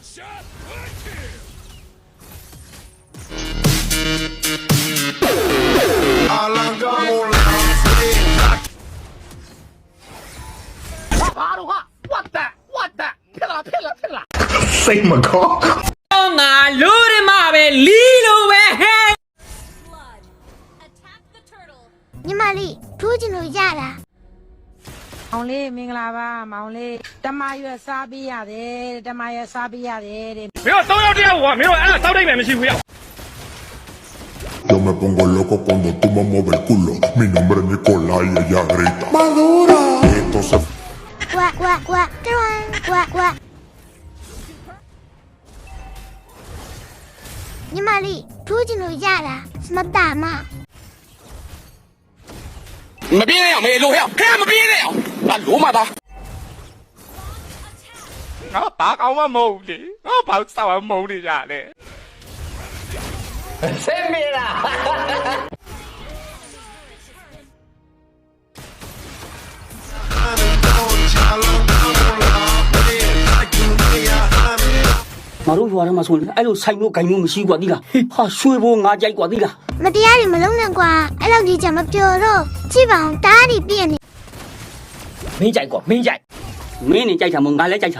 စိတ်မကောင်းငါလူတွေမှာပဲလီလိုပဲဟဲ့ ညီမလေးထိုးချင်လို့ရတာ မောင်လေးမင်္ဂလာပါမောင်လေးတမရွက်စားပေးရတယ်တမရွက်စားပေးရတယ်တဲ့ 没有3要这样我没有早点买没去不要 Yo me pongo loco cuando tú me mueves el culo. Mi nombre es Nicolás y ella grita. ¡Madura! Entonces. ကွာကွာကွာတွန်းကွာကွာညီမလေးထိုးချင်လို့ရတာမတာမ没别人没录像，看没别人，那录嘛他。我打搞我毛的，我跑扫我毛的呀嘞。谁没啦？ငါတို့ရွာထဲမှာဆိုရင်အဲ့လိုဆိုင်လို့ဂိုင်လို့မရှိกว่าသီးလားဟာရွှေဘိုးငါကြိုက်กว่าသီးလား မတရားတွေမလုံးနဲ့ကွာအဲ့လောက်ကြီးချင်မပြောတော့ကြည့်ပါအောင်တားတွေပြည့်နေ မင်းကြိုက်ကွာမင်းကြိုက်မင်းနေကြိုက်တာမို့ငါလည်းကြိုက်တာ